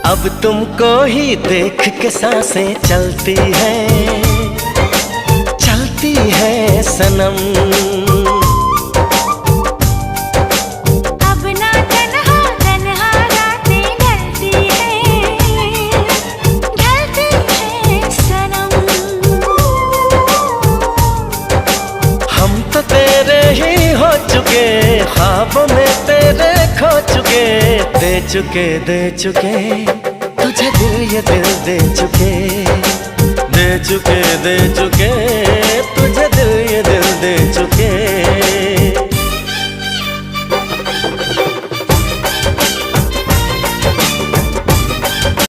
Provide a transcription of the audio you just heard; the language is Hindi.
अब तुमको ही देख के सांसें चलती है सनम। अब ना तन्हा तन्हा रातें ढलती है सनम। हम तो तेरे ही हो चुके, ख्वाबों में तेरे खो चुके, दे चुके तुझे दिल, ये दिल दे चुके, दे चुके